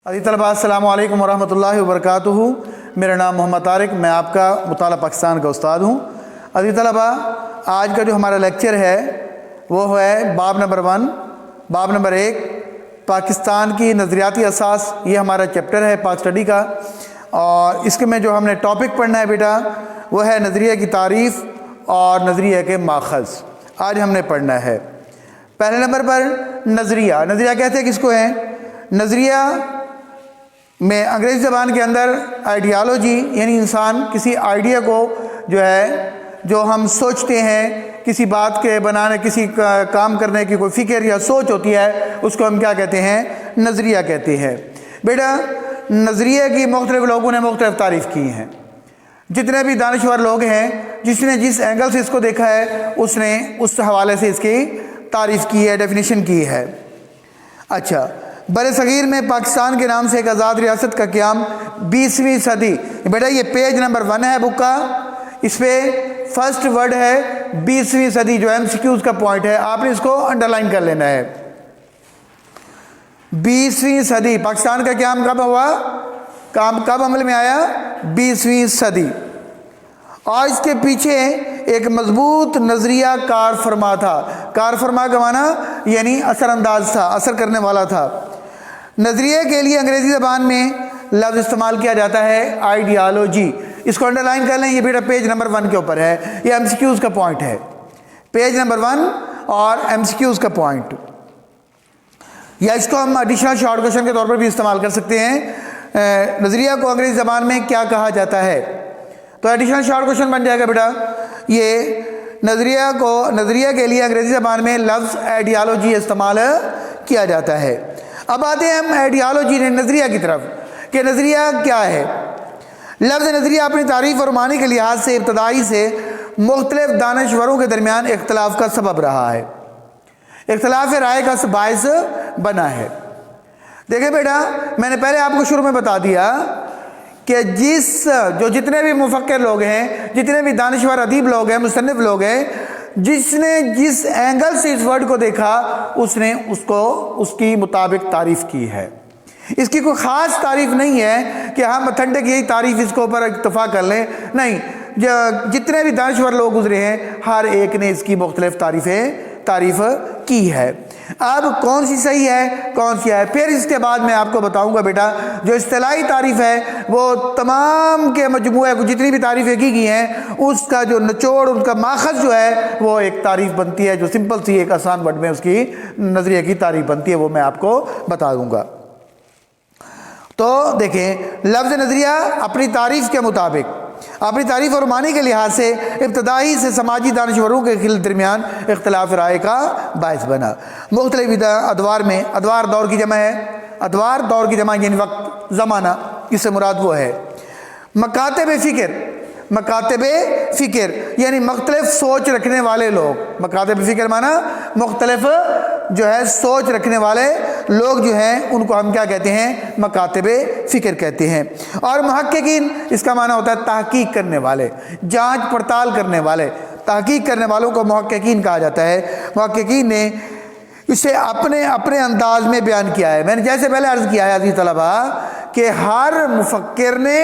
عزیز طلباء السلام علیکم ورحمۃ اللہ وبرکاتہ۔ میرا نام محمد طارق، میں آپ کا مطالعہ پاکستان کا استاد ہوں۔ عزیز طلباء، آج کا جو ہمارا لیکچر ہے وہ ہے باب نمبر 1، باب نمبر 1، پاکستان کی نظریاتی اساس۔ یہ ہمارا چیپٹر ہے پاک اسٹڈی کا، اور اس کے میں جو ہم نے ٹاپک پڑھنا ہے بیٹا وہ ہے نظریہ کی تعریف اور نظریہ کے ماخذ۔ آج ہم نے پڑھنا ہے پہلے نمبر پر نظریہ۔ نظریہ کہتے ہیں کس کو ہیں؟ نظریہ میں انگریزی زبان کے اندر آئیڈیالوجی، یعنی انسان کسی آئیڈیا کو جو ہم سوچتے ہیں، کسی بات کے بنانے، کسی کام کرنے کی کوئی فکر یا سوچ ہوتی ہے، اس کو ہم کیا کہتے ہیں؟ نظریہ کہتے ہیں۔ بیٹا نظریے کی مختلف لوگوں نے مختلف تعریف کی ہیں۔ جتنے بھی دانشور لوگ ہیں، جس نے جس اینگل سے اس کو دیکھا ہے، اس نے اس حوالے سے اس کی تعریف کی ہے، ڈیفینیشن کی ہے۔ اچھا، بر صغیر میں پاکستان کے نام سے ایک آزاد ریاست کا قیام 20ویں صدی۔ بیٹا یہ پیج نمبر 1 ہے بک کا، اس پہ فرسٹ ورڈ ہے 20ویں صدی، جو ایم سی کیوز کا پوائنٹ ہے، آپ نے اس کو انڈرلائن کر لینا ہے۔ 20ویں صدی، پاکستان کا قیام کب ہوا؟ کب عمل میں آیا؟ 20ویں صدی۔ اور اس کے پیچھے ایک مضبوط نظریہ کار فرما تھا۔ کار فرما کا معنی یعنی اثر انداز تھا، اثر کرنے والا تھا۔ نظریے کے لیے انگریزی زبان میں لفظ استعمال کیا جاتا ہے آئیڈیالوجی۔ اس کو انڈرلائن کر لیں، یہ بیٹا پیج نمبر 1 کے اوپر ہے، یہ ایم سی کیوز کا پوائنٹ ہے۔ پیج نمبر 1 اور ایم سی کیوز کا پوائنٹ، یا اس کو ہم ایڈیشنل شارٹ کوشچن کے طور پر بھی استعمال کر سکتے ہیں۔ نظریہ کو انگریزی زبان میں کیا کہا جاتا ہے؟ تو ایڈیشنل شارٹ کوشچن بن جائے گا بیٹا، یہ نظریہ کے لیے انگریزی زبان میں لفظ آئیڈیالوجی استعمال کیا جاتا ہے۔ اب آتے ہیں ہم آئیڈیالوجی نے نظریہ کی طرف، کہ نظریہ کیا ہے۔ لفظ نظریہ اپنی تعریف اور معنی کے لحاظ سے ابتدائی سے مختلف دانشوروں کے درمیان اختلاف کا سبب رہا ہے، اختلاف رائے کا باعث بنا ہے۔ دیکھیں بیٹا، میں نے پہلے آپ کو شروع میں بتا دیا کہ جتنے بھی مفکر لوگ ہیں، جتنے بھی دانشور ادیب لوگ ہیں، مصنف لوگ ہیں، جس نے جس اینگل سے اس ورڈ کو دیکھا، اس نے اس کی مطابق تعریف کی ہے۔ اس کی کوئی خاص تعریف نہیں ہے کہ ہم اتھینٹک یہی تعریف اس کے اوپر اتفاق کر لیں، نہیں، جتنے بھی دانشور لوگ گزرے ہیں، ہر ایک نے اس کی مختلف تعریف کی ہے۔ اب کون سی صحیح ہے، کون سی ہے، پھر اس کے بعد میں آپ کو بتاؤں گا بیٹا، جو اصطلاحی تعریف ہے وہ تمام کے مجموعے کو جتنی بھی تعریفیں کی گئی ہیں، اس کا جو نچوڑ، ان کا ماخذ جو ہے، وہ ایک تعریف بنتی ہے، جو سمپل سی ایک آسان ورڈ میں اس کی نظریے کی تعریف بنتی ہے، وہ میں آپ کو بتا دوں گا۔ تو دیکھیں، لفظ نظریہ اپنی تعریف کے مطابق، اپنی تعریف اور معنی کے لحاظ سے ابتدائی سے سماجی دانشوروں کے درمیان اختلاف رائے کا باعث بنا۔ مختلف ادوار میں، ادوار دور کی جمع ہے، ادوار دور کی جمع یعنی وقت، زمانہ، اس سے مراد وہ ہے مکاتب فکر۔ مکاتب فکر یعنی مختلف سوچ رکھنے والے لوگ، مکاتب فکر معنی مختلف سوچ رکھنے والے لوگ جو ہیں، ان کو ہم کیا کہتے ہیں؟ مکاتب فکر کہتے ہیں۔ اور محققین، اس کا معنی ہوتا ہے تحقیق کرنے والے، جانچ پڑتال کرنے والے، تحقیق کرنے والوں کو محققین کہا جاتا ہے۔ محققین نے اسے اپنے انداز میں بیان کیا ہے۔ میں نے جیسے پہلے عرض کیا ہے عزیز طلباء کہ ہر مفکر نے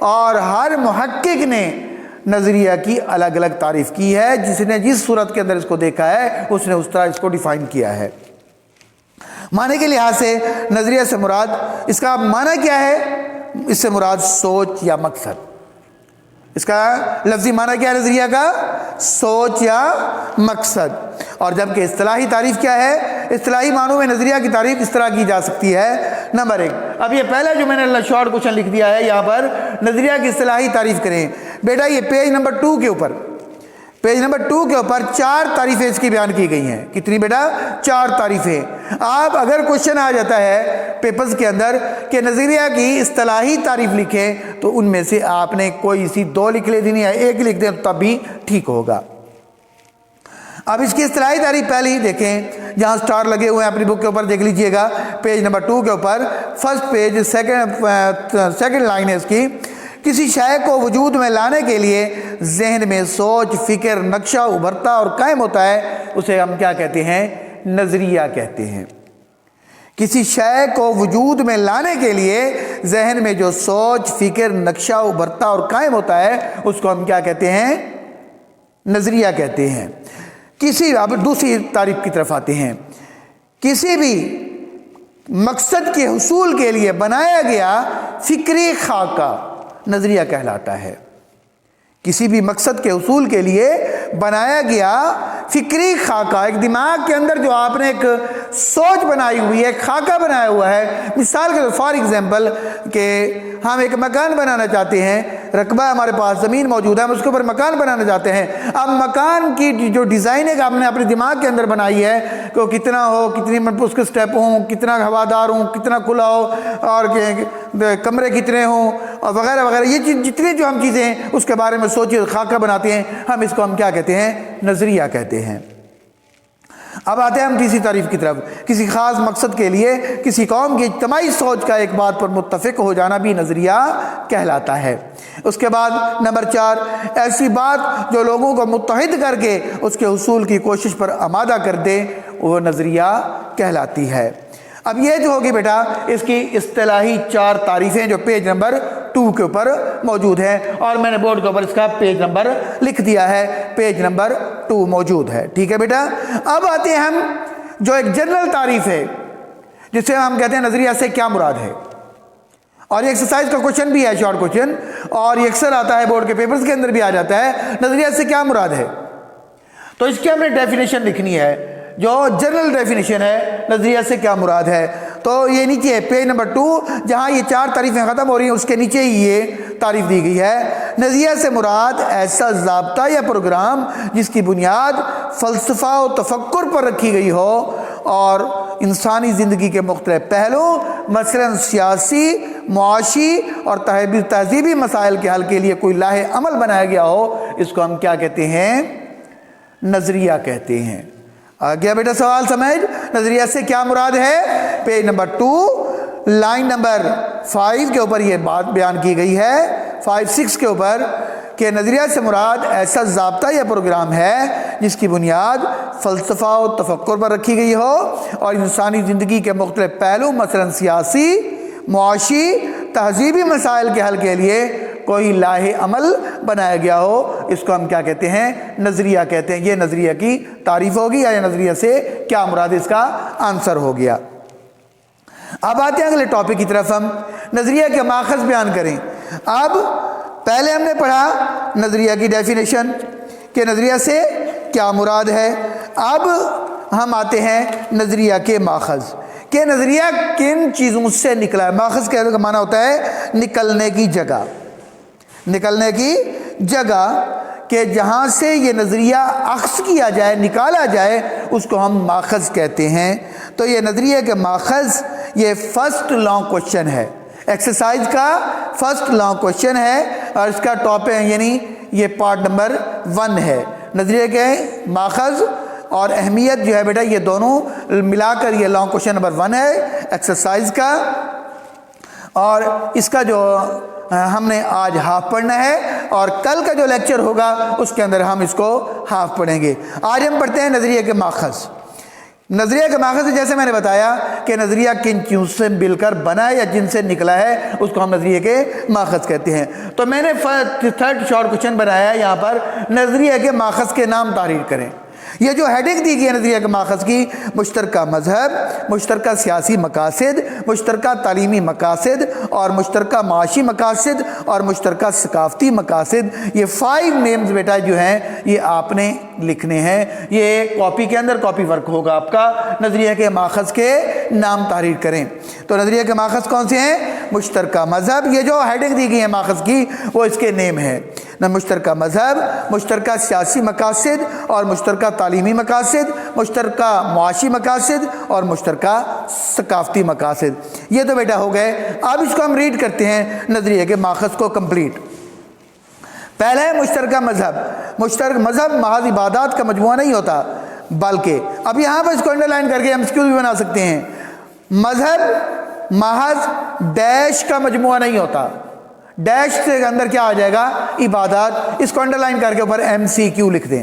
اور ہر محقق نے نظریہ کی الگ الگ تعریف کی ہے، جس نے جس صورت کے اندر اس کو دیکھا ہے، اس نے اس طرح اس کو ڈیفائن کیا ہے۔ معنی کے لحاظ سے نظریہ سے مراد، اس کا معنی کیا ہے؟ اس سے مراد سوچ یا مقصد۔ اس کا لفظی معنی کیا ہے نظریہ کا؟ سوچ یا مقصد۔ اور جبکہ اصطلاحی تعریف کیا ہے؟ اصطلاحی معنوں میں نظریہ کی تعریف اس طرح کی جا سکتی ہے۔ نمبر 1، اب یہ پہلا جو میں نے شارٹ کوشچن لکھ دیا ہے، یہاں پر نظریہ کی اصطلاحی تعریف کریں۔ بیٹا یہ پیج نمبر 2 کے اوپر، پیج نمبر 2 کے اوپر 4 تعریفیں اس کی بیان کی گئی ہیں۔ کتنی بیٹا؟ 4 تعریفیں۔ آپ اگر کوشچن آ جاتا ہے پیپرز کے اندر کہ نظریہ کی اصطلاحی تعریف لکھیں، تو ان میں سے آپ نے کوئی سی 2 لکھ لے دینی ہے، 1 لکھ دیں تب بھی ٹھیک ہوگا۔ اب اس کی اصطلاحی تعریف پہلے ہی دیکھیں، جہاں سٹار لگے ہوئے ہیں اپنی بک کے اوپر دیکھ لیجئے گا، پیج نمبر 2 کے اوپر فرسٹ پیج سیکنڈ لائن ہے اس کی۔ کسی شے کو وجود میں لانے کے لیے ذہن میں سوچ، فکر، نقشہ ابھرتا اور قائم ہوتا ہے، اسے ہم کیا کہتے ہیں؟ نظریہ کہتے ہیں۔ کسی شے کو وجود میں لانے کے لیے ذہن میں جو سوچ، فکر، نقشہ ابھرتا اور قائم ہوتا ہے اس کو ہم کیا کہتے ہیں؟ نظریہ کہتے ہیں۔ اب دوسری تعریف کی طرف آتے ہیں۔ کسی بھی مقصد کے حصول کے لیے بنایا گیا فکری خاکہ نظریہ کہلاتا ہے۔ کسی بھی مقصد کے حصول کے لیے بنایا گیا فکری خاکہ، ایک دماغ کے اندر جو آپ نے ایک سوچ بنائی ہوئی ہے، ایک خاکہ بنایا ہوا ہے۔ مثال کے طور فار ایگزامپل کہ ہم ایک مکان بنانا چاہتے ہیں، رقبہ ہمارے پاس زمین موجود ہے، ہم اس کے اوپر مکان بنانا چاہتے ہیں۔ اب مکان کی جو ڈیزائن ہے کہ آپ نے اپنے دماغ کے اندر بنائی ہے کہ وہ کتنا ہو، کتنی اس کے سٹیپ ہوں، کتنا ہوادار ہوں، کتنا کھلا ہو، اور کمرے کتنے ہوں، اور وغیرہ وغیرہ، یہ جتنی جو ہم چیزیں ہیں اس کے بارے میں سوچے خاکہ بناتے ہیں، ہم اس کو ہم کیا کہتے ہیں؟ نظریہ کہتے ہیں۔ اب آتے ہیں ہم تیسری تعریف کی طرف۔ کسی خاص مقصد کے لیے کسی قوم کی اجتماعی سوچ کا ایک بات پر متفق ہو جانا بھی نظریہ کہلاتا ہے۔ اس کے بعد نمبر 4، ایسی بات جو لوگوں کو متحد کر کے اس کے حصول کی کوشش پر آمادہ کر دے، وہ نظریہ کہلاتی ہے۔ اب یہ جو ہوگی بیٹا اس کی اصطلاحی 4 تعریفیں جو پیج نمبر 2 کے اوپر موجود ہیں، اور میں نے بورڈ کے اوپر اس کا پیج نمبر لکھ دیا ہے، پیج نمبر 2 موجود ہے۔ ٹھیک ہے بیٹا، اب آتے ہیں ہم جو ایک جنرل تعریف ہے جسے ہم کہتے ہیں نظریہ سے کیا مراد ہے، اور یہ ایکسرسائز کا کوشچن بھی ہے، شارٹ کوشچن، اور یہ اکثر آتا ہے بورڈ کے پیپرز کے اندر بھی آ جاتا ہے، نظریہ سے کیا مراد ہے۔ تو اس کی ہم نے ڈیفینیشن لکھنی ہے، جو جنرل ڈیفینیشن ہے نظریہ سے کیا مراد ہے۔ تو یہ نیچے ہے پیج نمبر 2، جہاں یہ 4 تعریفیں ختم ہو رہی ہیں اس کے نیچے ہی یہ تعریف دی گئی ہے۔ نظریہ سے مراد ایسا ضابطہ یا پروگرام جس کی بنیاد فلسفہ و تفکر پر رکھی گئی ہو اور انسانی زندگی کے مختلف پہلو مثلا سیاسی، معاشی اور تہذیبی مسائل کے حل کے لیے کوئی لاہ عمل بنایا گیا ہو، اس کو ہم کیا کہتے ہیں؟ نظریہ کہتے ہیں۔ آ گیا بیٹا سوال سمجھ؟ نظریہ سے کیا مراد ہے؟ پیج نمبر 2 لائن نمبر 5 کے اوپر یہ بات بیان کی گئی ہے، 5-6 کے اوپر، کہ نظریہ سے مراد ایسا ضابطہ یا پروگرام ہے جس کی بنیاد فلسفہ و تفکر پر رکھی گئی ہو اور انسانی زندگی کے مختلف پہلو مثلا سیاسی، معاشی، تہذیبی مسائل کے حل کے لیے کوئی لاہ عمل بنایا گیا ہو، اس کو ہم کیا کہتے ہیں؟ نظریہ کہتے ہیں۔ یہ نظریہ کی تعریف ہوگی، یا نظریہ سے کیا مراد، اس کا آنسر ہو گیا۔ اب آتے ہیں اگلے ٹاپک کی طرف، ہم نظریہ کے ماخذ بیان کریں۔ اب پہلے ہم نے پڑھا نظریہ کی ڈیفینیشن کہ نظریہ سے کیا مراد ہے، اب ہم آتے ہیں نظریہ کے ماخذ کہ نظریہ کن چیزوں سے نکلا ہے۔ ماخذ کہنے کا معنی ہوتا ہے نکلنے کی جگہ، نکلنے کی جگہ، کہ جہاں سے یہ نظریہ اخذ کیا جائے، نکالا جائے، اس کو ہم ماخذ کہتے ہیں۔ تو یہ نظریہ کے ماخذ یہ فرسٹ لانگ کوشچن ہے، ایکسرسائز کا فرسٹ لانگ کوشچن ہے، اور اس کا ٹاپک ہے، یعنی یہ پارٹ نمبر 1 ہے۔ نظریہ کے ماخذ اور اہمیت جو ہے بیٹا یہ دونوں ملا کر یہ لانگ کوشچن نمبر 1 ہے ایکسرسائز کا، اور اس کا جو ہم نے آج ہاف پڑھنا ہے، اور کل کا جو لیکچر ہوگا اس کے اندر ہم اس کو ہاف پڑھیں گے۔ آج ہم پڑھتے ہیں نظریہ کے ماخذ۔ نظریہ کے ماخذ جیسے میں نے بتایا کہ نظریہ کن چیزوں سے مل کر بنا ہے یا جن سے نکلا ہے اس کو ہم نظریہ کے ماخذ کہتے ہیں۔ تو میں نے 3rd شارٹ کوشچن بنایا ہے، یہاں پر نظریہ کے ماخذ کے نام تحریر کریں۔ یہ جو ہیڈنگ دی گئی ہے نظریہ کے ماخذ کی، مشترکہ مذہب، مشترکہ سیاسی مقاصد، مشترکہ تعلیمی مقاصد اور مشترکہ معاشی مقاصد اور مشترکہ ثقافتی مقاصد، یہ 5 نیمز بیٹا جو ہیں یہ آپ نے لکھنے ہیں۔ یہ کاپی کے اندر کاپی ورک ہوگا آپ کا، نظریہ کے ماخذ کے نام تحریر کریں۔ تو نظریہ کے ماخذ کون سے ہیں؟ مشترکہ مذہب، یہ جو ہیڈنگ دی گئی ہے ماخذ کی وہ اس کے نیم ہے، مشترکہ مذہب، مشترکہ سیاسی مقاصد اور مشترکہ تعلیمی مقاصد، مشترکہ معاشی مقاصد اور مشترکہ ثقافتی مقاصد۔ یہ تو بیٹا ہو گئے۔ اب اس کو ہم ریڈ کرتے ہیں نظریہ کے ماخذ کو کمپلیٹ۔ پہلے ہے مشترکہ مذہب۔ مشترکہ مذہب محض عبادات کا مجموعہ نہیں ہوتا، بلکہ اب یہاں پر اس کو انڈر لائن کر کے ہم ایمسیکیو بھی بنا سکتے ہیں، مذہب محض ڈیش کا مجموعہ نہیں ہوتا، ڈیش کے اندر کیا آ جائے گا؟ عبادات۔ اس کو انڈر لائن کر کے اوپر MCQ لکھ دیں۔